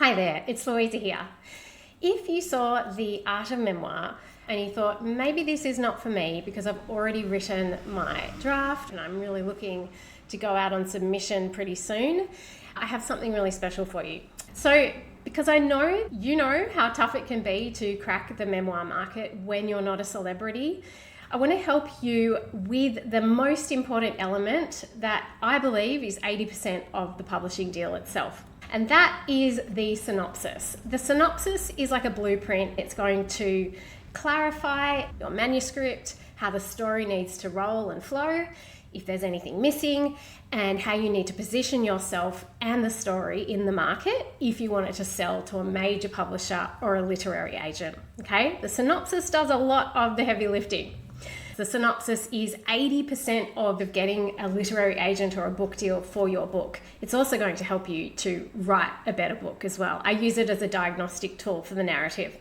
Hi there, it's Louisa here. If you saw The Art of Memoir and you thought maybe this is not for me because I've already written my draft and I'm really looking to go out on submission pretty soon, I have something really special for you. So, because I know you know how tough it can be to crack the memoir market when you're not a celebrity, I want to help you with the most important element that I believe is 80% of the publishing deal itself. And that is the synopsis. The synopsis is like a blueprint. It's going to clarify your manuscript, how the story needs to roll and flow, if there's anything missing, and how you need to position yourself and the story in the market if you want it to sell to a major publisher or a literary agent. Okay? The synopsis does a lot of the heavy lifting. The synopsis is 80% of getting a literary agent or a book deal for your book. It's also going to help you to write a better book as well. I use it as a diagnostic tool for the narrative.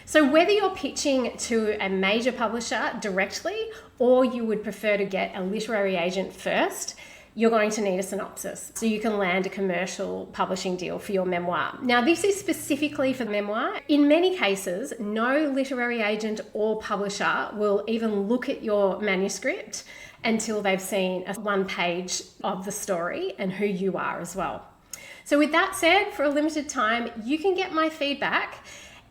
So whether you're pitching to a major publisher directly or you would prefer to get a literary agent first, you're going to need a synopsis so you can land a commercial publishing deal for your memoir. Now, this is specifically for memoir. In many cases, no literary agent or publisher will even look at your manuscript until they've seen one page of the story and who you are as well. So with that said, for a limited time, you can get my feedback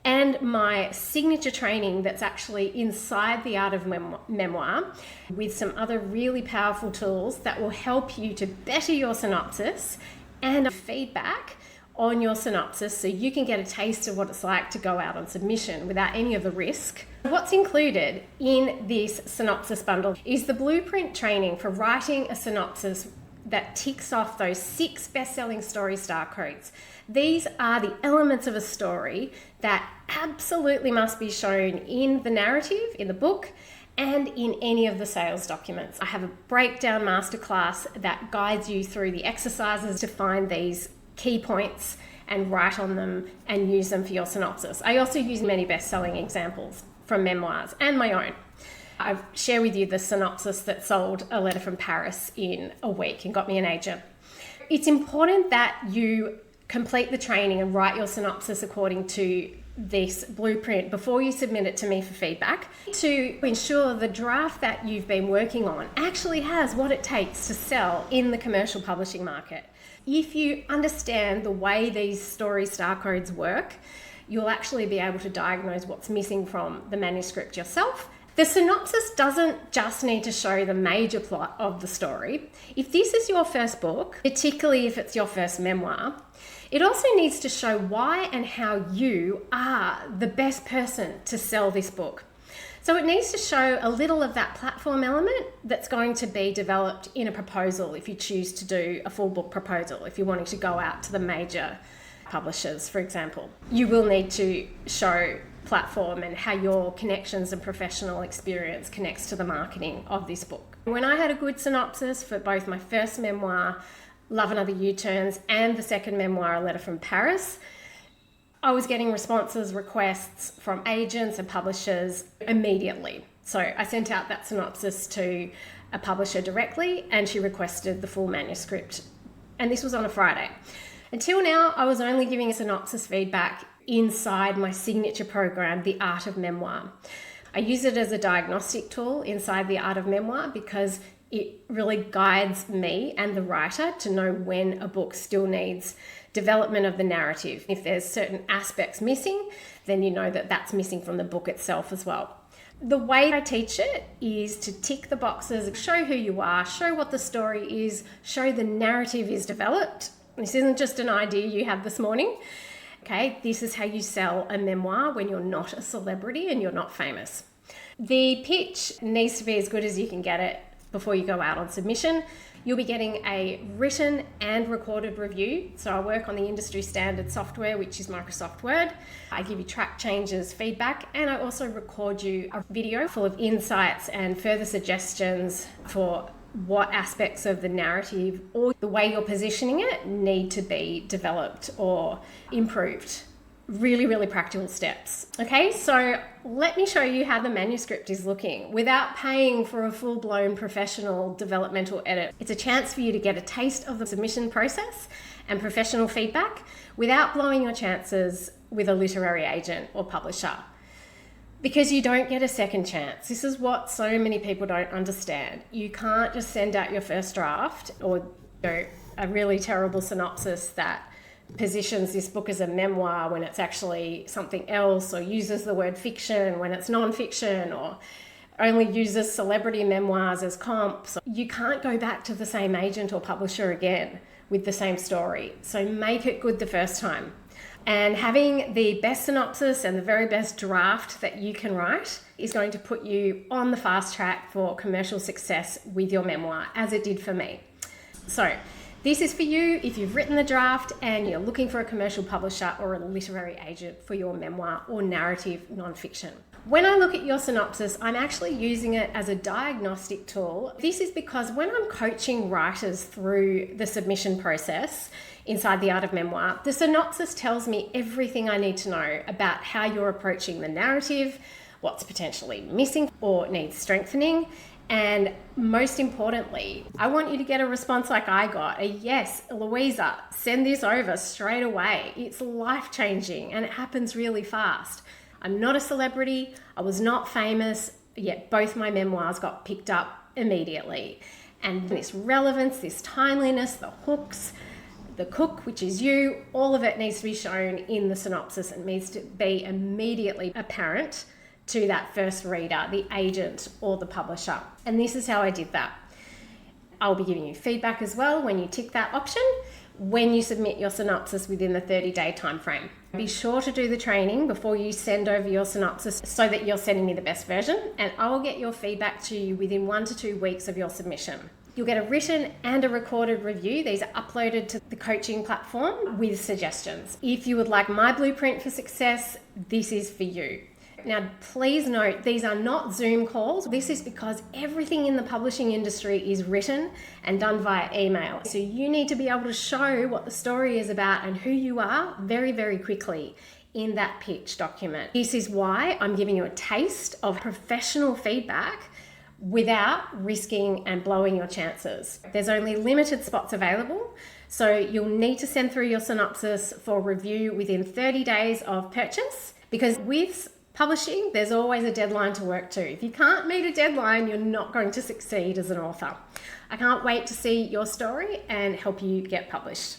and my signature training that's actually inside The Art of Memoir with some other really powerful tools that will help you to better your synopsis and feedback on your synopsis so you can get a taste of what it's like to go out on submission without any of the risk. What's included in this synopsis bundle is the blueprint training for writing a synopsis that ticks off those 6 best-selling story star codes. These are the elements of a story that absolutely must be shown in the narrative, in the book, and in any of the sales documents. I have a breakdown masterclass that guides you through the exercises to find these key points and write on them and use them for your synopsis. I also use many best-selling examples from memoirs and my own. I've shared with you the synopsis that sold a letter from Paris in a week and got me an agent. It's important that you complete the training and write your synopsis according to this blueprint before you submit it to me for feedback to ensure the draft that you've been working on actually has what it takes to sell in the commercial publishing market. If you understand the way these story star codes work, you'll actually be able to diagnose what's missing from the manuscript yourself. The synopsis doesn't just need to show the major plot of the story. If this is your first book, particularly if it's your first memoir, it also needs to show why and how you are the best person to sell this book. So it needs to show a little of that platform element that's going to be developed in a proposal if you choose to do a full book proposal, if you're wanting to go out to the major publishers, for example. You will need to show platform and how your connections and professional experience connects to the marketing of this book. When I had a good synopsis for both my first memoir, Love and Other U-Turns, and the second memoir, A Letter from Paris, I was getting responses, requests from agents and publishers immediately. So I sent out that synopsis to a publisher directly and she requested the full manuscript. And this was on a Friday. Until now, I was only giving a synopsis feedback inside my signature program, The Art of Memoir. I use it as a diagnostic tool inside The Art of Memoir because it really guides me and the writer to know when a book still needs development of the narrative. If there's certain aspects missing, then you know that that's missing from the book itself as well. The way I teach it is to tick the boxes, show who you are, show what the story is, show the narrative is developed. This isn't just an idea you had this morning. Okay, this is how you sell a memoir when you're not a celebrity and you're not famous. The pitch needs to be as good as you can get it before you go out on submission. You'll be getting a written and recorded review. So I work on the industry standard software, which is Microsoft Word. I give you track changes, feedback, and I also record you a video full of insights and further suggestions for what aspects of the narrative or the way you're positioning it need to be developed or improved. Really, really practical steps. Okay, so let me show you how the manuscript is looking without paying for a full-blown professional developmental edit. It's a chance for you to get a taste of the submission process and professional feedback without blowing your chances with a literary agent or publisher. Because you don't get a second chance. This is what so many people don't understand. You can't just send out your first draft or a really terrible synopsis that positions this book as a memoir when it's actually something else, or uses the word fiction when it's non-fiction, or only uses celebrity memoirs as comps. You can't go back to the same agent or publisher again with the same story. So make it good the first time. And having the best synopsis and the very best draft that you can write is going to put you on the fast track for commercial success with your memoir, as it did for me. So this is for you if you've written the draft and you're looking for a commercial publisher or a literary agent for your memoir or narrative nonfiction. When I look at your synopsis, I'm actually using it as a diagnostic tool. This is because when I'm coaching writers through the submission process inside The Art of Memoir, the synopsis tells me everything I need to know about how you're approaching the narrative, what's potentially missing or needs strengthening, and most importantly, I want you to get a response like I got, a yes, Louisa, send this over straight away. It's life-changing and it happens really fast. I'm not a celebrity, I was not famous, yet both my memoirs got picked up immediately. And this relevance, this timeliness, the hooks, the cook, which is you, all of it needs to be shown in the synopsis. It needs to be immediately apparent to that first reader, the agent or the publisher. And this is how I did that. I'll be giving you feedback as well when you tick that option, when you submit your synopsis within the 30-day time frame. Be sure to do the training before you send over your synopsis so that you're sending me the best version, and I'll get your feedback to you within 1 to 2 weeks of your submission. You'll get a written and a recorded review. These are uploaded to the coaching platform with suggestions. If you would like my blueprint for success, this is for you. Now, please note, these are not Zoom calls. This is because everything in the publishing industry is written and done via email. So you need to be able to show what the story is about and who you are very, very quickly in that pitch document. This is why I'm giving you a taste of professional feedback without risking and blowing your chances. There's only limited spots available, so you'll need to send through your synopsis for review within 30 days of purchase, because with publishing, there's always a deadline to work to. If you can't meet a deadline, you're not going to succeed as an author. I can't wait to see your story and help you get published.